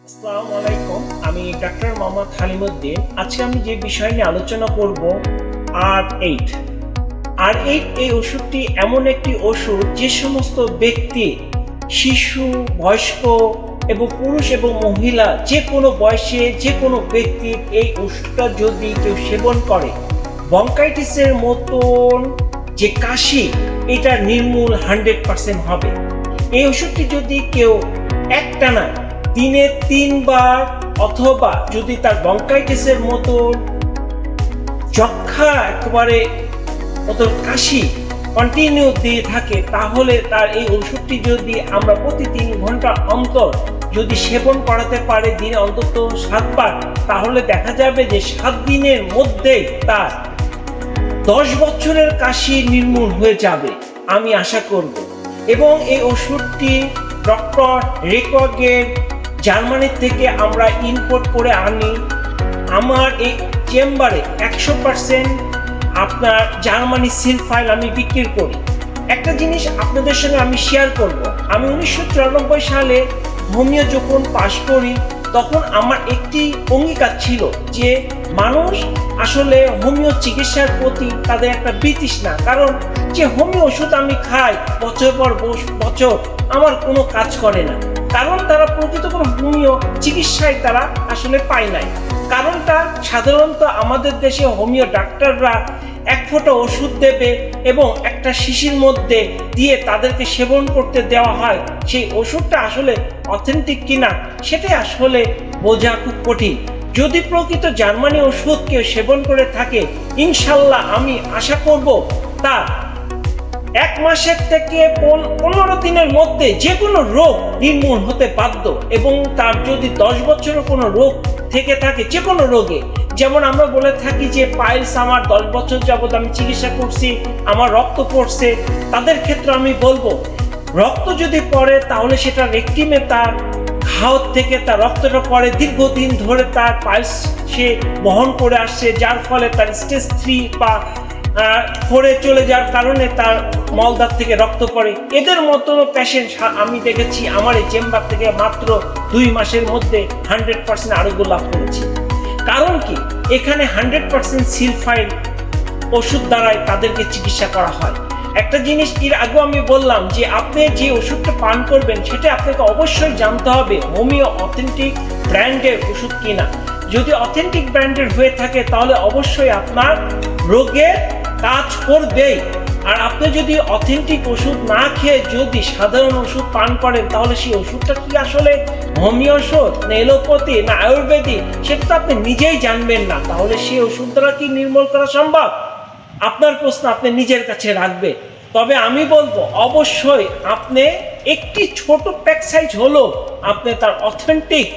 আসসালামু আলাইকুম, আমি ডাক্তার মোহাম্মদ হালিমুদ্দিন। আজকে আমি যে বিষয় নিয়ে আলোচনা করব R8। R8 এই ওষুধটি এমন একটি ওষুধ যে সমস্ত ব্যক্তি, শিশু, বয়স্ক এবং পুরুষ এবং মহিলা যে কোনো বয়সে যে কোনো ব্যক্তির এই ওষুধটা যদি কেউ সেবন করে, ব্রঙ্কাইটিসের মতন যে কাশি এটা নির্মূল 100% হবে। এই ওষুধটি যদি কেউ একটানা দিনে 3 বার অথবা যদি তার ব্রঙ্কাইটিসের মতন যক্ষা একেবারে মতন কাশি কন্টিনিউ দিয়ে থাকে, তাহলে তার এই ওষুধটি যদি আমরা প্রতি 3 ঘন্টা অন্তর যদি সেবন করাতে পারে দিনে অন্তত 7 বার, তাহলে দেখা যাবে যে 7 দিনের মধ্যে তার 10 বছরের কাশি নির্মূল হয়ে যাবে, আমি আশা করব। এবং এই ওষুধটি ডক্টর রেকগের জার্মানি থেকে আমরা ইম্পোর্ট করে আনি। আমার এই চেম্বারে 100% আপনার জার্মানি সিল ফাইল আমি বিক্রি করি। একটা জিনিস আপনাদের সঙ্গে আমি শেয়ার করব। আমি 1994 সালে হোমিও যখন পাশ করি, তখন আমার একটি অঙ্গীকার ছিল যে মানুষ আসলে হোমিও চিকিৎসার প্রতি তাদের একটা বিতৃষ্ণা, কারণ যে হোমিও ওষুধ আমি খাই বছর পর বছর আমার কোনো কাজ করে না, কারণ তারা প্রকৃত কোনো হোমিও চিকিৎসায় তারা আসলে পায় নাই। কারণটা সাধারণত আমাদের দেশে হোমিও ডাক্তাররা 1 ফোঁটা ওষুধ দেবে এবং একটা শিশির মধ্যে দিয়ে তাদেরকে সেবন করতে দেওয়া হয়। সেই ওষুধটা আসলে অথেন্টিক কিনা সেটাই আসলে বোঝা খুব কঠিন। যদি প্রকৃত জার্মানি ওষুধ কেউ সেবন করে থাকে, ইনশাল্লাহ আমি আশা করব তার 1 মাসের থেকে 15 দিনের মধ্যে যে কোনো রোগ নির্মূল হতে বাধ্য। এবং তার যদি 10 বছরের কোনো রোগ থেকে থাকে, যে কোনো রোগে, যেমন আমরা বলে থাকি যে পাইলস আমার 10 বছর যাবত আমি চিকিৎসা করছি, আমার রক্ত পড়ছে, তাদের ক্ষেত্রে আমি বলবো রক্ত যদি পড়ে তাহলে সেটা রেকটিমে তার ঘাও থেকে তার রক্তটা পড়ে, দীর্ঘদিন ধরে তার পাইলস সে বহন করে আসছে, যার ফলে তার স্টেজ 3 বা 4 চলে যাওয়ার কারণে তার মলদার থেকে রক্ত পড়ে। এদের মতো পেশেন্ট আমি দেখেছি আমার এই চেম্বার থেকে মাত্র 2 মাসের মধ্যে 100% আরোগ্য লাভ করেছি। কারণ কি, এখানে 100% সিল ফাইল ওষুধ দ্বারাই তাদেরকে চিকিৎসা করা হয়। একটা জিনিস এর আগেও আমি বললাম যে আপনি যে ওষুধটা পান করবেন সেটা আপনাকে অবশ্যই জানতে হবে হোমিও অথেন্টিক ব্র্যান্ডের ওষুধ কিনা। যদি অথেন্টিক ব্র্যান্ডের হয়ে থাকে তাহলে অবশ্যই আপনার রোগের কাজ করবেই। আর আপনি যদি অথেন্টিক ওষুধ না খেয়ে যদি সাধারণ ওষুধ পান করেন, তাহলে সেই ওষুধটা কি আসলে হোমিও ওষুধ না এলোপ্যাথি না আয়ুর্বেদিক, সেটা তো আপনি নিজেই জানবেন না। তাহলে সেই ওষুধ দ্বারা কি নির্মূল করা সম্ভব? আপনার প্রশ্ন আপনি নিজের কাছে রাখবেন। তবে আমি বলবো অবশ্যই আপনি একটি ছোট প্যাক সাইজ হলো আপনি তার অথেন্টিক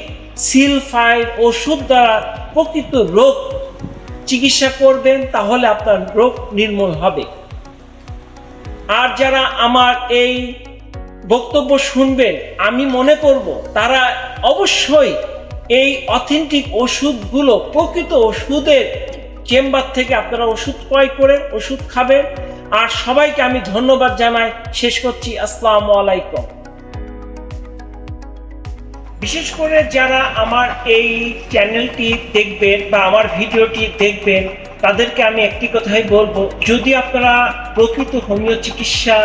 সিল ফাইল ওষুধ দ্বারা প্রকৃত রোগ চিকিৎসা করবেন, তাহলে আপনার রোগ নির্মূল হবে। আর যারা আমার এই বক্তব্য শুনবেন, আমি মনে করব তারা অবশ্যই এই অথেন্টিক ওষুধগুলো প্রকৃত ওষুধের চেম্বার থেকে আপনারা ওষুধ ক্রয় করে ওষুধ খাবেন। আর সবাইকে আমি ধন্যবাদ জানাই শেষ করছি। আসসালামু আলাইকুম। বিশেষ করে যারা আমার এই চ্যানেলটি দেখবেন বা আমার ভিডিওটি দেখবেন, তাদেরকে আমি একটি কথাই বলবো, যদি আপনারা প্রকৃত হোমিও চিকিৎসা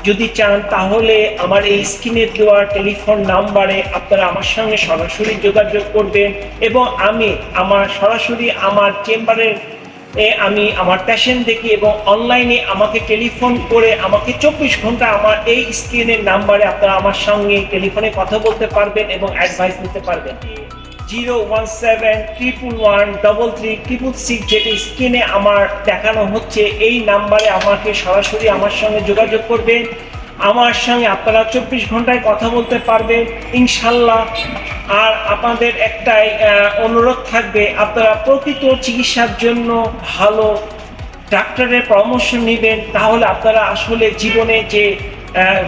যদি চান, তাহলে আমার এই স্ক্রিনে দেওয়া টেলিফোন নাম্বারে আপনারা আমার সঙ্গে সরাসরি যোগাযোগ করবেন এবং আমি সরাসরি আমার চেম্বারের আমি আমার পেশেন্ট দেখি এবং অনলাইনে আমাকে টেলিফোন করে আমাকে 24 ঘন্টা আমার এই স্ক্রিনের নাম্বারে আপনারা আমার সঙ্গে টেলিফোনে কথা বলতে পারবেন এবং অ্যাডভাইস নিতে পারবেন। 017-111-33-666 যেটি স্ক্রিনে আমার দেখানো হচ্ছে, এই নাম্বারে আমাকে সরাসরি আমার সঙ্গে যোগাযোগ করবেন। আমার সঙ্গে আপনারা 24 ঘন্টায় কথা বলতে পারবেন ইনশাল্লাহ। আর আপনাদের একটাই অনুরোধ থাকবে, আপনারা প্রকৃত চিকিৎসার জন্য ভালো ডাক্তারের পরামর্শ নেবেন, তাহলে আপনারা আসলে জীবনে যে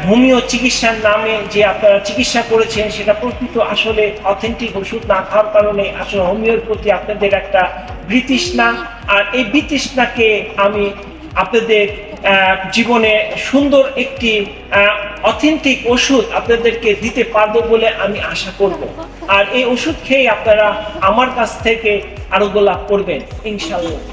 হোমিও চিকিৎসার নামে যে আপনারা চিকিৎসা করেছেন সেটা প্রকৃত আসলে অথেন্টিক ওষুধ না খাওয়ার কারণে আসলে হোমিওর প্রতি আপনাদের একটা বিতৃষ্ণা, আর এই বিতৃষ্ণাকে আমি আপনাদের জীবনে সুন্দর একটি অথেন্টিক ওষুধ আপনাদেরকে দিতে পারবো বলে আমি আশা করব। আর এই ওষুধ খেয়ে আপনারা আমার কাছ থেকে আরোগ্য লাভ করবেন ইনশাআল্লাহ।